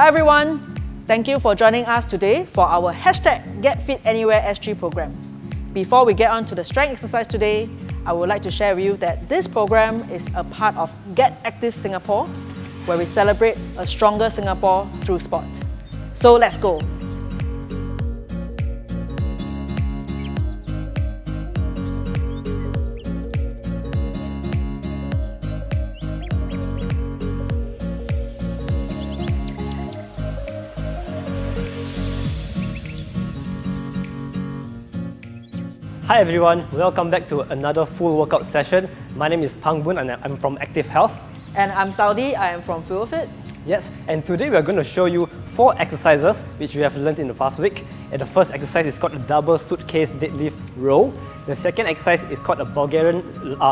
Hi everyone, thank you for joining us today for our #GetFitAnywhereSG program. Before we get on to the strength exercise today, I would like to share with you that this program is a part of Get Active Singapore, where we celebrate a stronger Singapore through sport. So let's go. Hi everyone, welcome back to another full workout session. My name is Pang Boon and I'm from Active Health. And I'm Saudi, I am from Fuelfit. Yes, and today we are going to show you 4 exercises which we have learned in the past week. And the first exercise is called a double suitcase deadlift row. The second exercise is called a Bulgarian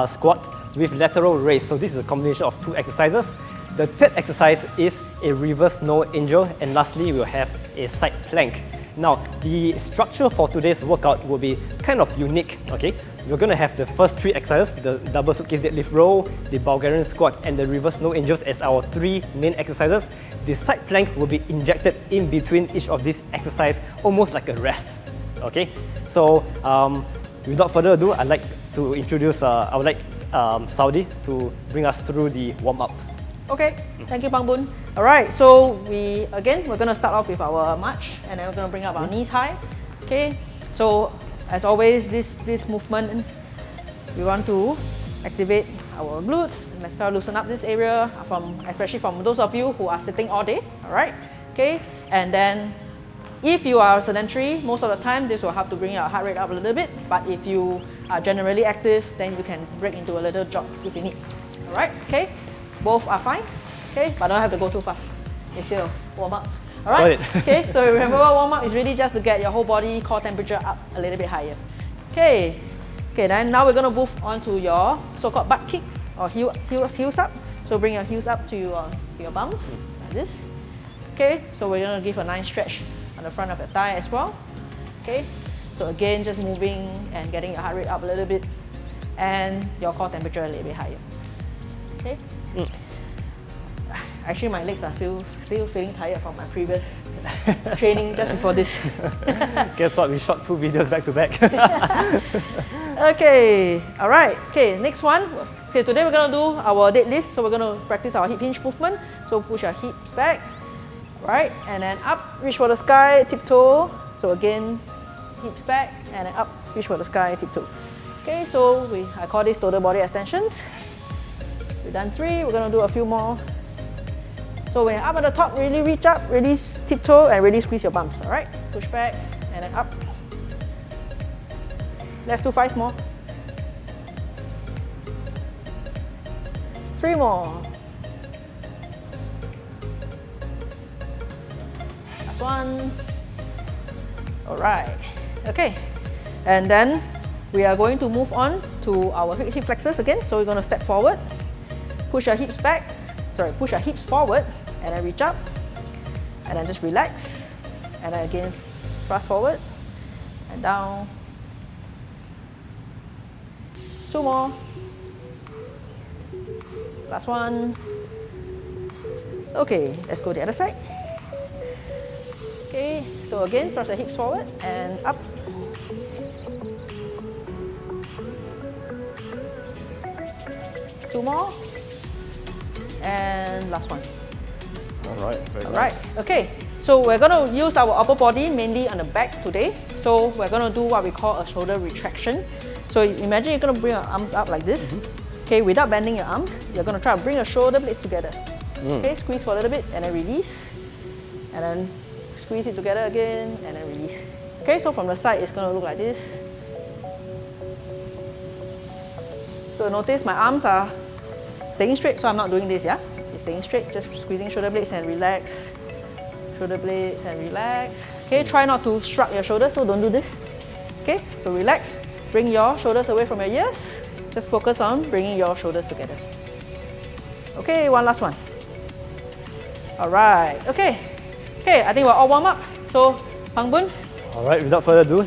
squat with lateral raise. So this is a combination of 2 exercises. The third exercise is a reverse no angel, and lastly we'll have a side plank. Now, the structure for today's workout will be kind of unique, okay? We're going to have the first 3 exercises, the double suitcase deadlift row, the Bulgarian squat, and the reverse no angels as our 3 main exercises. The side plank will be injected in between each of these exercises, almost like a rest, okay? So, without further ado, I'd like to introduce, Saudi to bring us through the warm-up. Okay, thank you, Pang Boon. Alright, so we're going to start off with our march, and then we're going to bring up our knees high. Okay, so as always, this movement, we want to activate our glutes, loosen up this area, especially from those of you who are sitting all day. Alright, okay, and then if you are sedentary, most of the time this will help to bring your heart rate up a little bit, but if you are generally active, then you can break into a little jog if you need. Alright, okay. Both are fine, okay, but don't have to go too fast. It's still warm up. Alright, okay, so remember warm up is really just to get your whole body core temperature up a little bit higher. Okay, then now we're going to move on to your so-called butt kick or heels up. So bring your heels up to your bums, like this. Okay, so we're going to give a nice stretch on the front of your thigh as well. Okay, so again, just moving and getting your heart rate up a little bit and your core temperature a little bit higher. Okay. Actually, my legs are still feeling tired from my previous training just before this. Guess what? We shot 2 videos back to back. Okay, alright. Okay, next one. Okay, today we're going to do our deadlift. So we're going to practice our hip hinge movement. So push your hips back, right? And then up, reach for the sky, tiptoe. So again, hips back, and then up, reach for the sky, tiptoe. Okay, so I call this total body extensions. We've done 3, we're going to do a few more. So when you're up at the top, really reach up, really tiptoe, and really squeeze your bums, alright? Push back, and then up. Let's do 5 more. 3 more. Last one. Alright, okay. And then we are going to move on to our hip flexors again. So we're going to step forward. Push your hips back, push your hips forward, and then reach up, and then just relax, and then again, thrust forward, and down. 2 more. Last one. Okay, let's go the other side. Okay, so again, thrust the hips forward, and up. Two more. And last one. Alright, very nice. Okay, so we're going to use our upper body mainly on the back today. So we're going to do what we call a shoulder retraction. So imagine you're going to bring your arms up like this. Okay, without bending your arms, you're going to try to bring your shoulder blades together. Okay, squeeze for a little bit and then release. And then squeeze it together again and then release. Okay, so from the side it's going to look like this. So notice my arms are staying straight, so I'm not doing this, yeah? It's staying straight, just squeezing shoulder blades and relax. Shoulder blades and relax. Okay, try not to shrug your shoulders, so don't do this. Okay, so relax. Bring your shoulders away from your ears. Just focus on bringing your shoulders together. Okay, one last one. Alright, okay. Okay, I think we're all warm up. So, Pang Boon. Alright, without further ado,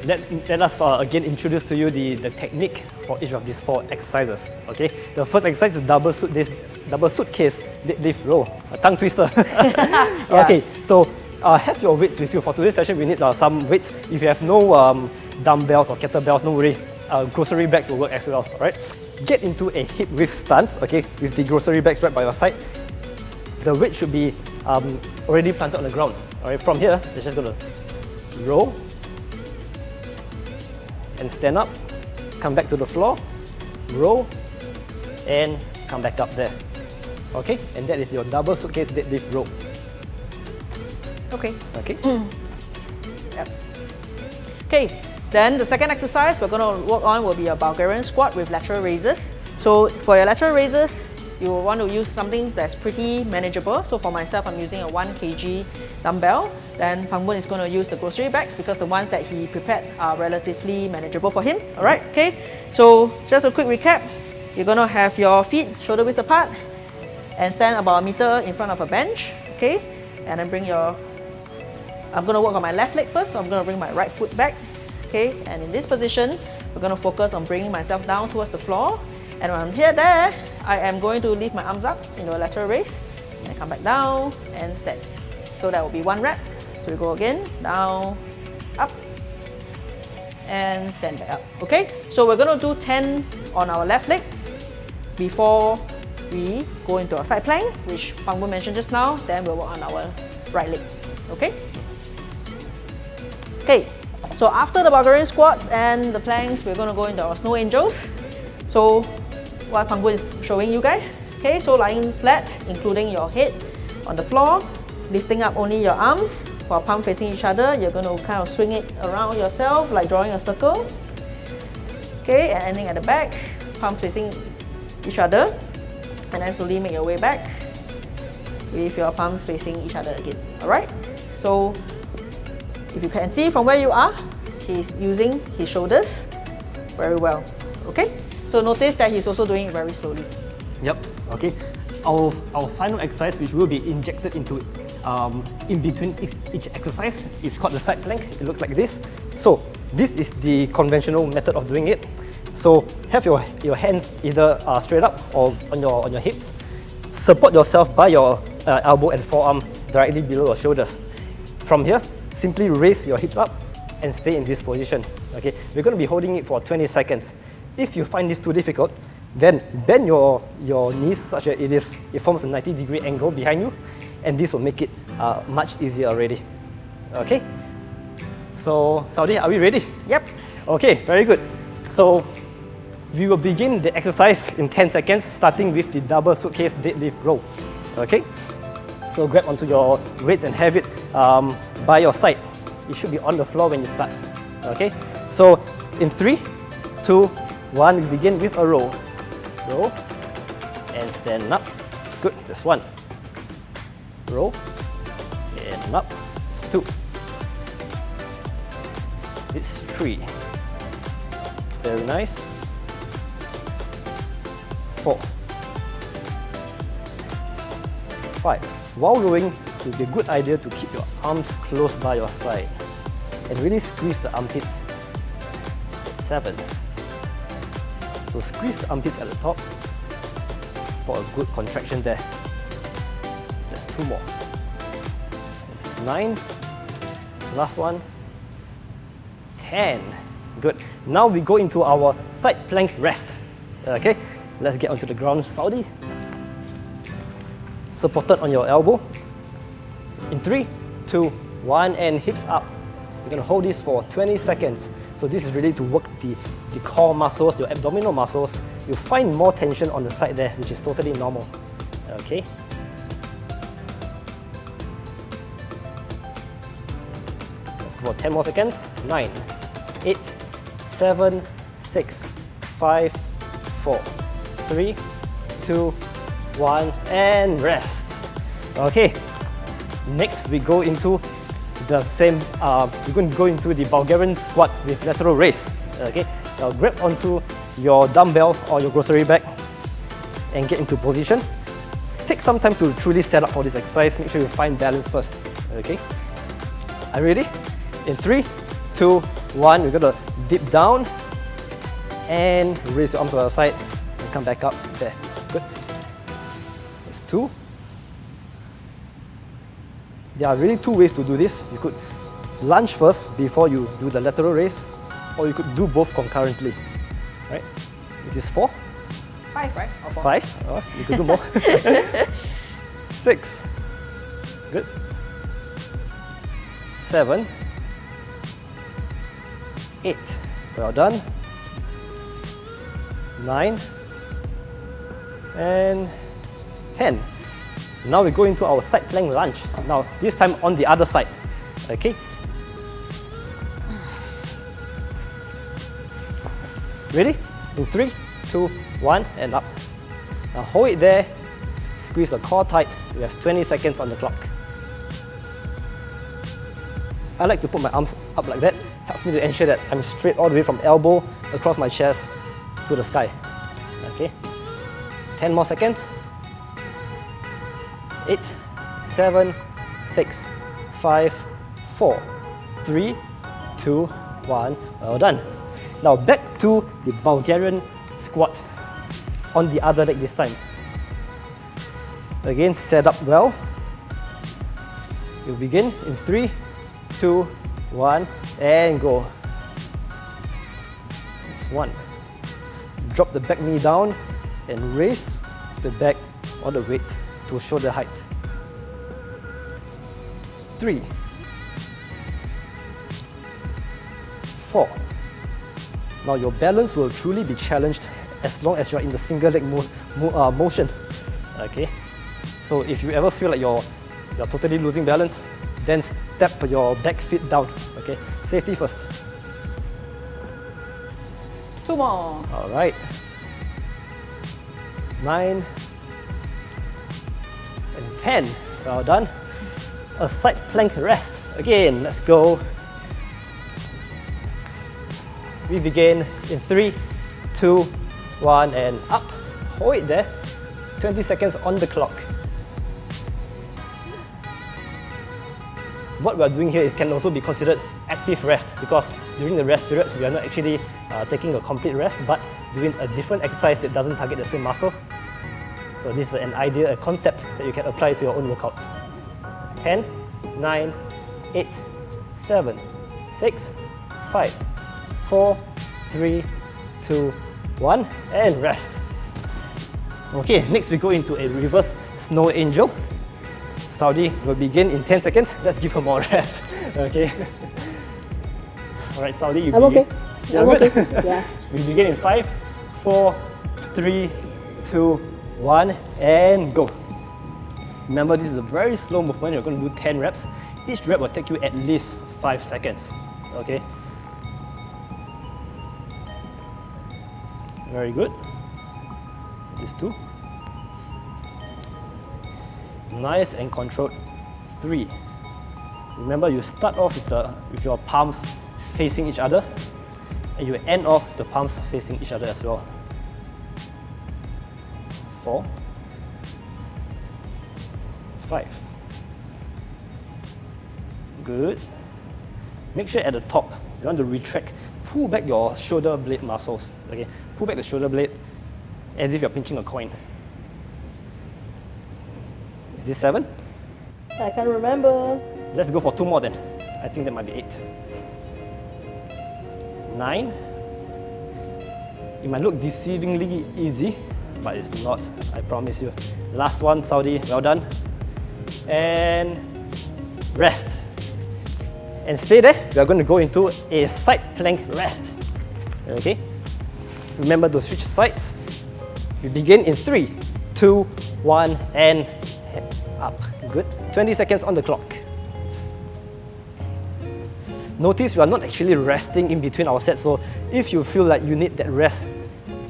let us again introduce to you the technique for each of these 4 exercises. Okay, the first exercise is double suitcase deadlift row, a tongue twister. Okay, so have your weights with you. For today's session, we need some weights. If you have no dumbbells or kettlebells, no worry, grocery bags will work as well. All right, get into a hip width stance. Okay, with the grocery bags right by your side. The weight should be already planted on the ground. All right, from here, you're just gonna roll and stand up, come back to the floor, roll, and come back up there. Okay, and that is your double suitcase deadlift row. Okay. Okay. Yep. Okay, then the second exercise we're going to work on will be a Bulgarian squat with lateral raises. So for your lateral raises, you will want to use something that's pretty manageable. So for myself, I'm using a 1 kg dumbbell. Then Pangbun is going to use the grocery bags because the ones that he prepared are relatively manageable for him. Alright, okay. So just a quick recap. You're going to have your feet shoulder width apart and stand about 1 meter in front of a bench. Okay, and then bring your... I'm going to work on my left leg first, so I'm going to bring my right foot back. Okay, and in this position, we're going to focus on bringing myself down towards the floor. And when I'm there, I am going to lift my arms up in a lateral raise and come back down and stand. So that will be 1 rep. So we go again, down, up, and stand back up. Okay, so we're going to do 10 on our left leg before we go into our side plank, which Pangbun mentioned just now. Then we'll work on our right leg. Okay? Okay, so after the Bulgarian squats and the planks, we're going to go into our snow angels. So what Pangbun is showing you guys. Okay, so lying flat, including your head on the floor, lifting up only your arms while palm facing each other. You're going to kind of swing it around yourself like drawing a circle. Okay, and ending at the back, palm facing each other, and then slowly make your way back with your palms facing each other again. Alright, so if you can see from where you are, he's using his shoulders very well. Okay, so notice that he's also doing it very slowly. Yep, okay. Our final exercise, which will be injected into in between each exercise, is called the side plank. It looks like this. So this is the conventional method of doing it. So have your hands either straight up or on your hips. Support yourself by your elbow and forearm directly below your shoulders. From here, simply raise your hips up and stay in this position. Okay, we're going to be holding it for 20 seconds. If you find this too difficult, then bend your knees such that it forms a 90-degree angle behind you, and this will make it much easier already. Okay, so Saudi, are we ready? Yep. Okay, very good. So we will begin the exercise in 10 seconds, starting with the double suitcase deadlift row. Okay, so grab onto your weights and have it by your side. It should be on the floor when you start. Okay, so in 3, 2, 1, we begin with a row. Row and stand up. Good, that's 1. Row and up. It's 2. It's 3. Very nice. 4. 5. While rowing, it will be a good idea to keep your arms close by your side and really squeeze the armpits. 7. So squeeze the armpits at the top for a good contraction there. There's 2 more. This is 9. Last one. 10. Good. Now we go into our side plank rest. Okay, let's get onto the ground, Saudi. Supported on your elbow. In 3, 2, 1, and hips up. You're going to hold this for 20 seconds. So this is really to work the core muscles, your abdominal muscles. You'll find more tension on the side there, which is totally normal. Okay. Let's go for 10 more seconds. 9, 8, 7, 6, 5, 4, 3, 2, 1, and rest. Okay. Next, we go into the same. We're going to go into the Bulgarian squat with lateral raise. Okay. Now grab onto your dumbbell or your grocery bag and get into position. Take some time to truly set up for this exercise. Make sure you find balance first. Okay. Are you ready? In 3, 2, 1, we're going to dip down and raise your arms to the side and come back up. There, good. That's 2. There are really 2 ways to do this. You could lunge first before you do the lateral raise, or you could do both concurrently. Right? This is 4. 5, right? Or 4? 5. Oh, you could do more. 6. Good. 7. 8. Well done. 9. And 10. Now we go into our side plank lunge. Now, this time on the other side. Okay? Ready? In 3, 2, 1, and up. Now hold it there. Squeeze the core tight. We have 20 seconds on the clock. I like to put my arms up like that. Helps me to ensure that I'm straight all the way from elbow across my chest to the sky. Okay? 10 more seconds. 8, 7, 6, 5, 4, 3, 2, 1. Well done. Now back to the Bulgarian squat on the other leg this time. Again, set up well. You'll begin in 3, 2, 1, and go. That's 1. Drop the back knee down and raise the back or the weight to shoulder height. 3, 4. Now your balance will truly be challenged as long as you're in the single leg motion. Okay. So if you ever feel like you're totally losing balance, then step your back foot down. Okay. Safety first. 2 more. All right. 9 and 10. Well done. A side plank rest. Again, let's go. We begin in 3, 2, 1, and up. Hold it there. 20 seconds on the clock. What we are doing here, it can also be considered active rest, because during the rest period, we are not actually taking a complete rest, but doing a different exercise that doesn't target the same muscle. So this is an idea, a concept that you can apply to your own workouts. 10, 9, 8, 7, 6, 5, 4, 3, 2, 1, and rest. Okay, next we go into a reverse snow angel. Saudi will begin in 10 seconds. Let's give her more rest. Okay. Alright, Saudi, you begin. Okay. I'm good? okay. Yeah. We begin in 5, 4, 3, 2, 1, and go. Remember, this is a very slow movement. You're going to do 10 reps. Each rep will take you at least 5 seconds. Okay. Very good. This is 2. Nice and controlled. 3. Remember, you start off with your palms facing each other, and you end off the palms facing each other as well. 4, 5. Good. Make sure at the top, you want to retract. Pull back your shoulder blade muscles. Okay, pull back the shoulder blade as if you're pinching a coin. Is this 7? I can't remember. Let's go for 2 more then. I think that might be 8. 9. It might look deceivingly easy, but it's not, I promise you. Last one, Saudi, well done. And rest. And stay there. We are going to go into a side plank rest. Okay? Remember to switch sides. We begin in 3, 2, 1, and up. Good. 20 seconds on the clock. Notice we are not actually resting in between our sets, so if you feel like you need that rest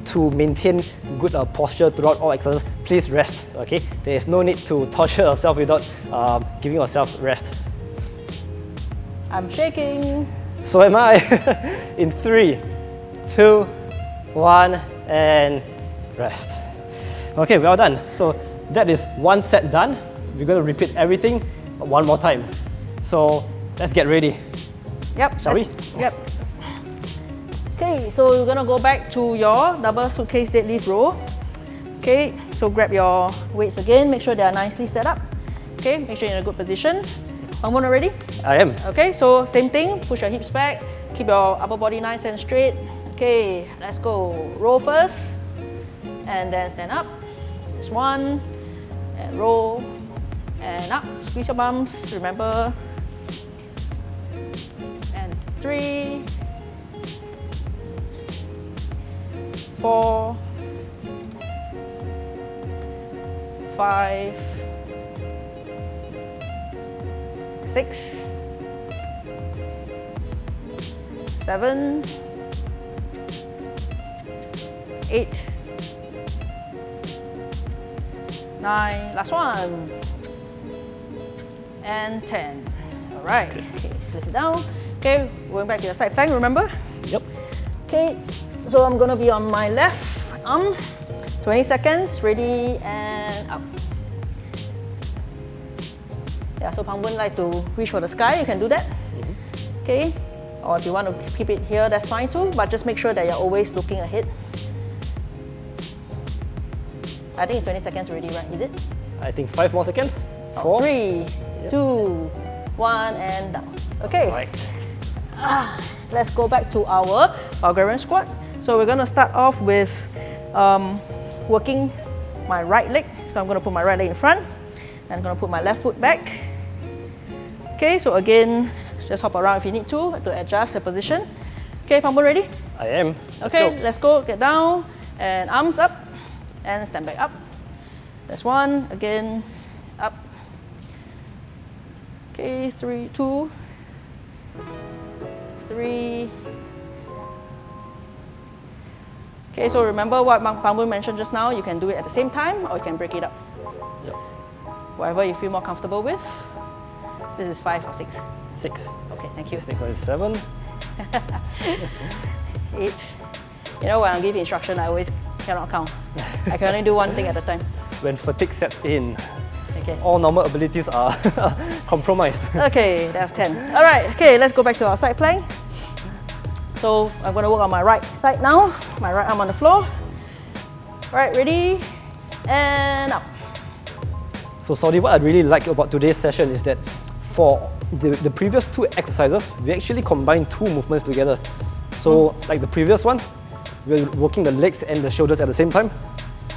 to maintain good posture throughout all exercises, please rest. Okay? There is no need to torture yourself without giving yourself rest. I'm shaking. So am I. In 3, 2, 1, and rest. Okay, well done. So that is 1 set done. We're going to repeat everything 1 more time. So let's get ready. Yep. Shall we? Yep. Okay, so you're gonna go back to your double suitcase deadlift row. Okay, so grab your weights again, make sure they are nicely set up. Okay, make sure you're in a good position. Pang Boon already? I am. Okay, so same thing, push your hips back, keep your upper body nice and straight. Okay, let's go. Roll first, and then stand up. Just one, and roll, and up. Squeeze your bums, remember. And 3, 4, 5, 6, 7, 8, 9, last one, and 10. All right, okay, place it down. Okay, going back to your side plank, remember? Yep. Okay, so I'm gonna be on my left arm. 20 seconds, ready, and up. Yeah, so Pang Boon like to reach for the sky, you can do that. Okay, or if you want to keep it here, that's fine too, but just make sure that you're always looking ahead. I think it's 20 seconds already, right? Is it? I think 5 more seconds. 4, 3, 2, 1, and down. Okay. Right. Let's go back to our Bulgarian squat. So we're going to start off with working my right leg. So I'm going to put my right leg in front, and I'm going to put my left foot back. Okay, so again, just hop around if you need to adjust the position. Okay, Pang Boon, ready? I am. Let's go. Get down, and arms up, and stand back up. That's one, again, up. Okay, 3, 2, 3. Okay, so remember what Pang Boon mentioned just now, you can do it at the same time or you can break it up. Yep. Whatever you feel more comfortable with. This is 5 or 6? 6. Okay, thank you. This next one is 7. 8. You know, when I'm giving instruction, I always cannot count. I can only do one thing at a time. When fatigue sets in, Okay. all normal abilities are compromised. Okay, that's 10. All right, okay, let's go back to our side plank. So I'm going to work on my right side now. My right arm on the floor. All right, ready? And up. So Saudi, what I really like about today's session is that for the previous 2 exercises, we actually combined 2 movements together. So like the previous one, we're working the legs and the shoulders at the same time.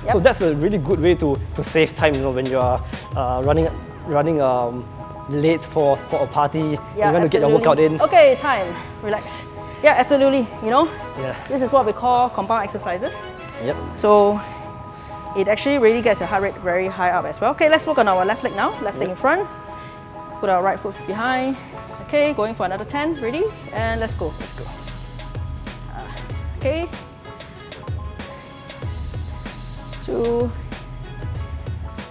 Yep. So that's a really good way to save time, you know, when you are running late for a party, Yeah, you want to get your workout in. Okay, time. Relax. Yeah, absolutely. You know, Yeah. this is what we call compound exercises. Yep. So it actually really gets your heart rate very high up as well. Okay, let's work on our left leg now. Left leg in front. Put our right foot behind. Okay, going for another 10. Ready? And let's go. Let's go. Okay. 2.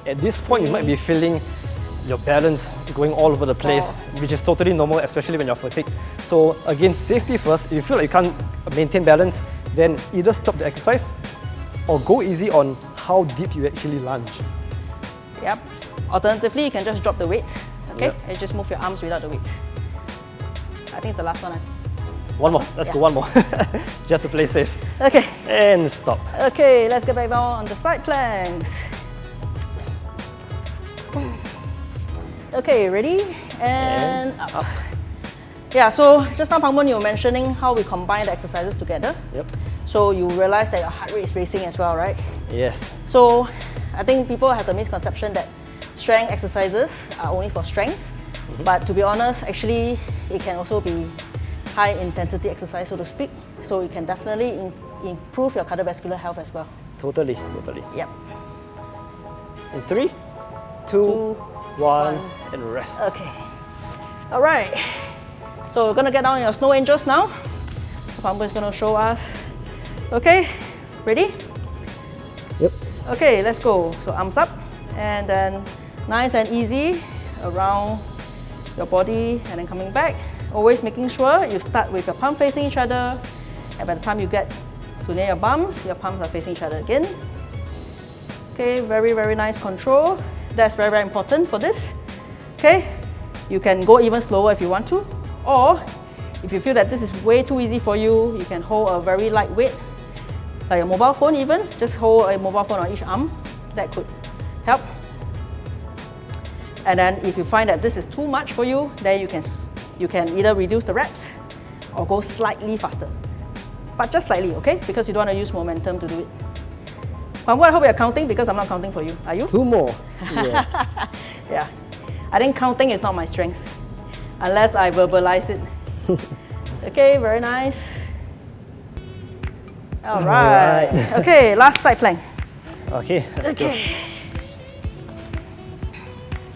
At this point, you might be feeling your balance going all over the place, which is totally normal, especially when you're fatigued. So again, safety first. If you feel like you can't maintain balance, then either stop the exercise or go easy on how deep you actually lunge. Yep. Alternatively, you can just drop the weights. Okay, Yep. and just move your arms without the weights. I think it's the last one. One more. Let's go one more. Just to play safe. Okay. And stop. Okay, let's get back down on the side planks. Okay, ready? And up. Yeah, so just now, Pang Boon, you were mentioning how we combine the exercises together. Yep. So you realize that your heart rate is racing as well, right? Yes. So I think people have the misconception that strength exercises are only for strength. But to be honest, actually, it can also be high intensity exercise, so to speak. So it can definitely improve your cardiovascular health as well. Totally. Yep. In 3, 2, 1, 1. and rest. Okay. All right. So we're gonna get down on your snow angels now. So Pang Boon is gonna show us. Okay. Ready? Yep. Okay, let's go. So arms up, and then nice and easy around your body, and then coming back. Always making sure you start with your palm facing each other, and by the time you get to near your palms are facing each other again. Okay, very, very nice control. That's very, very important for this. Okay, you can go even slower if you want to, or If you feel that this is way too easy for you, you can hold a very light weight, like a mobile phone even. Just hold a mobile phone on each arm. That could help. And then if you find that this is too much for you, then you can either reduce the reps or go slightly faster. But just slightly, okay? Because you don't want to use momentum to do it. But I hope you're counting because I'm not counting for you. Are you? 2 more. Yeah. Yeah. I think counting is not my strength unless I verbalize it. Okay, very nice. All right. Okay, last side plank. Okay, let's go.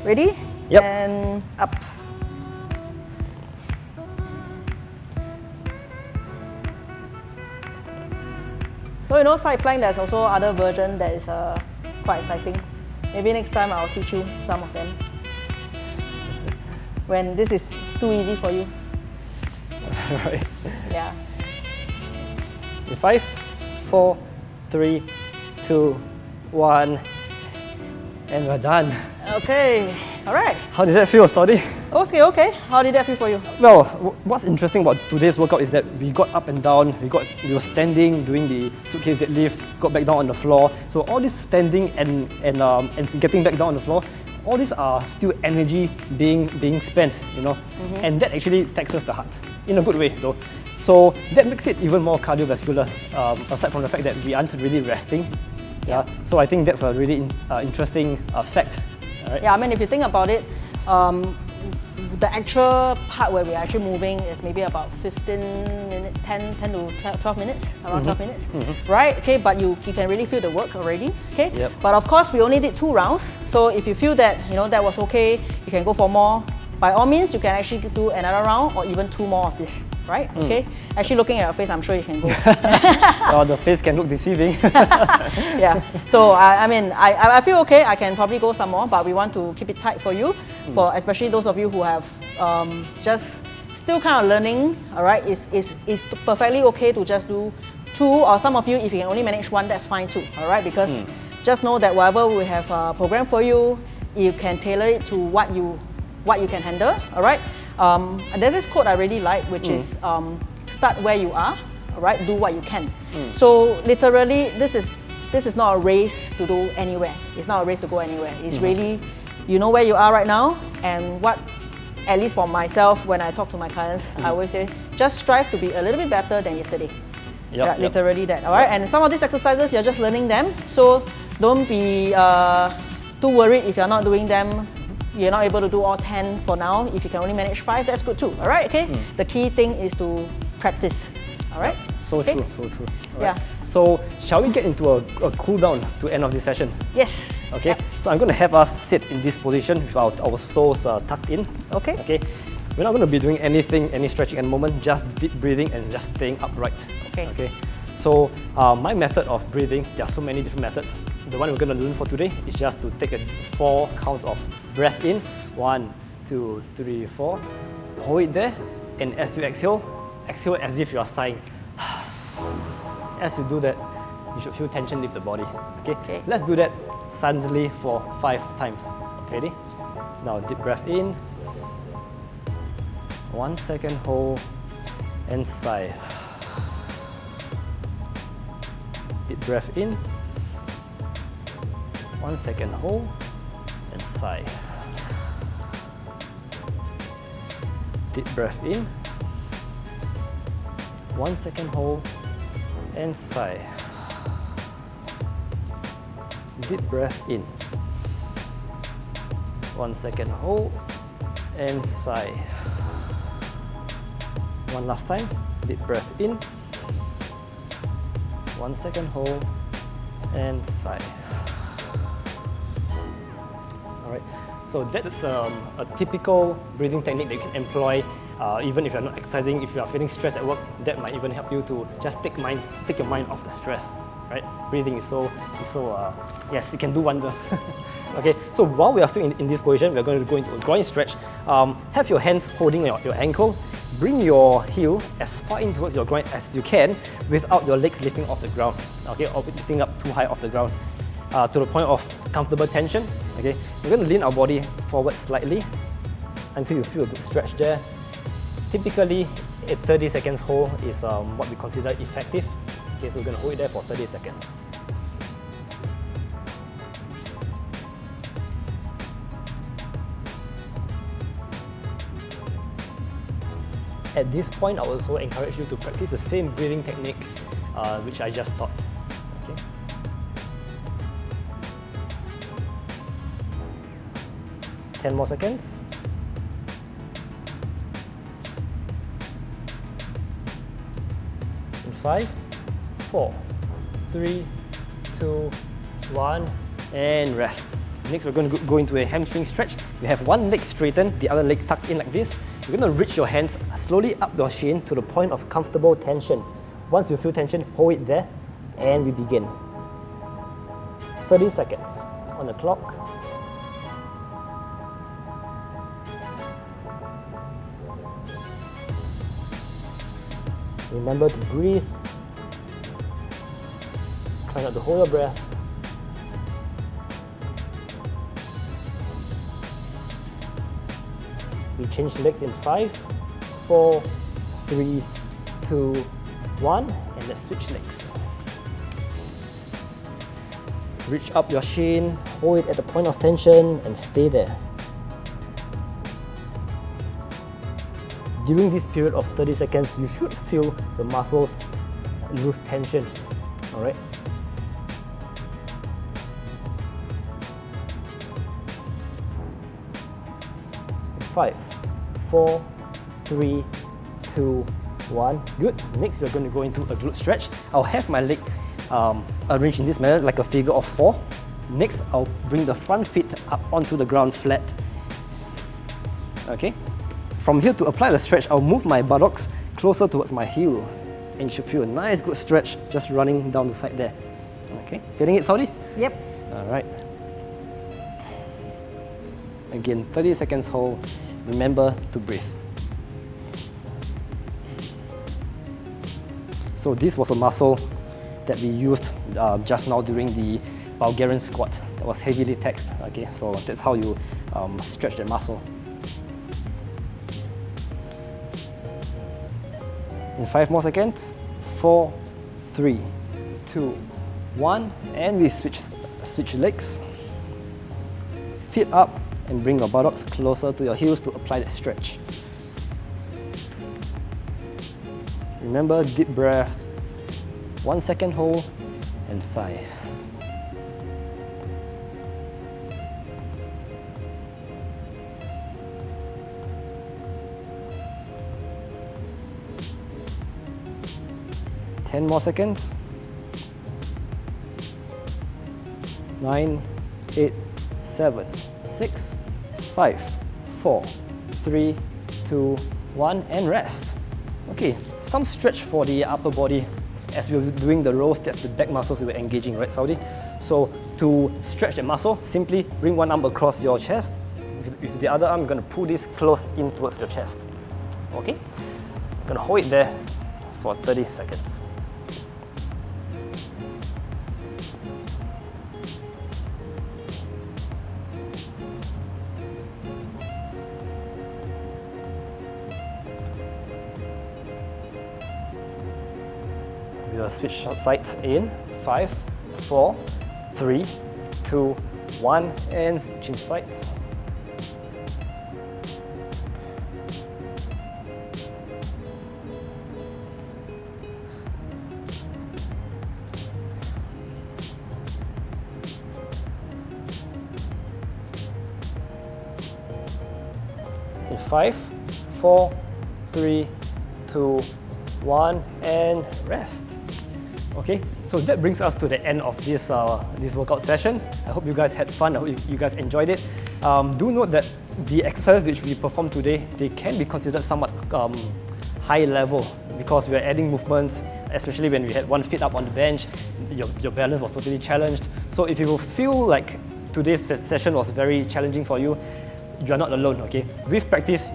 Ready? Yep. And up. So you know, side plank, there's also other version that is quite exciting. Maybe next time I'll teach you some of them. When this is too easy for you. Right. Yeah. In 5, 4, 3, 2, 1, and we're done. Okay. All right. How did that feel, Saudi? Okay, okay. How did that feel for you? Well, what's interesting about today's workout is that we got up and down, we were standing, doing the suitcase deadlift, got back down on the floor. So all this standing and getting back down on the floor, all these are still energy being spent, you know, and that actually taxes the heart in a good way, though. So that makes it even more cardiovascular. Aside from the fact that we aren't really resting, yeah. So I think that's a really interesting fact. Right? Yeah, I mean, if you think about it, the actual part where we're actually moving is maybe about 15 minutes, 10 to 12 minutes, around 12 minutes, right? Okay, but you can really feel the work already, okay? Yep. But of course, we only did 2 rounds, so if you feel that, you know, that was okay, you can go for more. By all means, you can actually do another round or even 2 more of this, right? Okay? Actually, looking at your face, I'm sure you can go. Oh, the face can look deceiving. Yeah. So I mean, I feel okay. I can probably go some more, but we want to keep it tight for you, for especially those of you who have just still kind of learning. All right, it's perfectly okay to just do 2, or some of you, if you can only manage 1, that's fine too. All right, because just know that whatever we have programmed for you, you can tailor it to what you can handle. All right. And there's this quote I really like, which is start where you are. All right, do what you can. So literally, this is not a race to do anywhere. It's not a race to go anywhere. It's really, you know where you are right now, and what, at least for myself, when I talk to my clients, I always say, just strive to be a little bit better than yesterday. Yep, literally that. All right, and some of these exercises you're just learning them, so don't be too worried if you're not doing them. You're not able to do all 10 for now. If you can only manage 5, that's good too. All right, okay. The key thing is to practice. All right. So okay. true, so true. All Yeah. right. So shall we get into a cool down to end of this session? Yes. Okay. Yep. So I'm going to have us sit in this position with our soles tucked in. Okay. Okay. We're not going to be doing any stretching at the moment. Just deep breathing and just staying upright. Okay. Okay. So my method of breathing, there are so many different methods. The one we're going to learn for today is just to take 4 counts of breath in. 1, 2, 3, 4. Hold it there, and as you exhale as if you are sighing. As you do that, you should feel tension leave the body. Okay? Let's do that silently for 5 times. Okay, ready? Now deep breath in. 1 second hold and sigh. Deep breath in. 1 second hold and sigh. Deep breath in. 1 second hold and sigh. Deep breath in. 1 second hold and sigh. One last time. Deep breath in. 1 second hold and sigh. Alright, so that's a typical breathing technique that you can employ even if you're not exercising. If you are feeling stressed at work, that might even help you to just take your mind off the stress. Right? Breathing is so yes, it can do wonders. Okay, so while we are still in this position, we're going to go into a groin stretch. Have your hands holding your ankle. Bring your heel as far in towards your groin as you can without your legs lifting off the ground. Okay, or lifting up too high off the ground to the point of comfortable tension. Okay, we're going to lean our body forward slightly until you feel a good stretch there. Typically, a 30 seconds hold is what we consider effective. Okay, so we're going to hold it there for 30 seconds. At this point, I also encourage you to practice the same breathing technique which I just taught. Okay. Ten more seconds. In 5, 4, 3, 2, 1, and rest. Next, we're going to go into a hamstring stretch. You have one leg straightened, the other leg tucked in like this. You're going to reach your hands slowly up your shin to the point of comfortable tension. Once you feel tension, hold it there, and we begin. 30 seconds on the clock. Remember to breathe. Try not to hold your breath. We change legs in 5, 4, 3, 2, 1, and let's switch legs. Reach up your shin, hold it at the point of tension, and stay there. During this period of 30 seconds, you should feel the muscles lose tension. Alright? Five, 4, 3, 2, 1. Good. Next, we're going to go into a glute stretch. I'll have my leg arranged in this manner, like a figure of 4. Next, I'll bring the front feet up onto the ground flat. Okay. From here, to apply the stretch, I'll move my buttocks closer towards my heel, and you should feel a nice, good stretch just running down the side there. Okay. Feeling it, Saudi? Yep. All right. Again, 30 seconds hold. Remember to breathe. So this was a muscle that we used just now during the Bulgarian squat. That was heavily taxed. Okay, so that's how you stretch that muscle. In 5 more seconds. 4, 3, 2, 1, and we switch legs. Feet up, and bring your buttocks closer to your heels to apply that stretch. Remember, deep breath, 1 second hold, and sigh. Ten more seconds. 9, 8, 7, 6, 5, 4, 3, 2, 1, and rest. Okay, some stretch for the upper body. As we were doing the rows, that's the back muscles we were engaging, right, Saudi? So to stretch the muscle, simply bring one arm across your chest. With the other arm, you're going to pull this close in towards your chest. Okay? I'm going to hold it there for 30 seconds. We'll switch sides in 5, 4, 3, 2, 1, and change sides. In 5, 4, 3, 2, 1, and rest. Okay, so that brings us to the end of this workout session. I hope you guys had fun. I hope you guys enjoyed it. Do note that the exercises which we performed today, they can be considered somewhat high level because we are adding movements, especially when we had one foot up on the bench. Your balance was totally challenged. So if you feel like today's session was very challenging for you, you are not alone. Okay, with practice,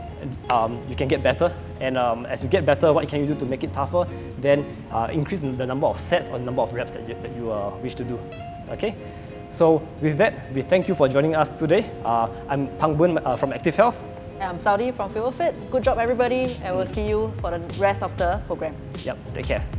you can get better, and as you get better, what can you do to make it tougher? Then increase the number of sets or the number of reps that you wish to do. Okay, so with that, we thank you for joining us today. I'm Pang Bun from Active Health. I'm Saudi from Fuelfit. Good job everybody, and we'll see you for the rest of the program. Yep, take care.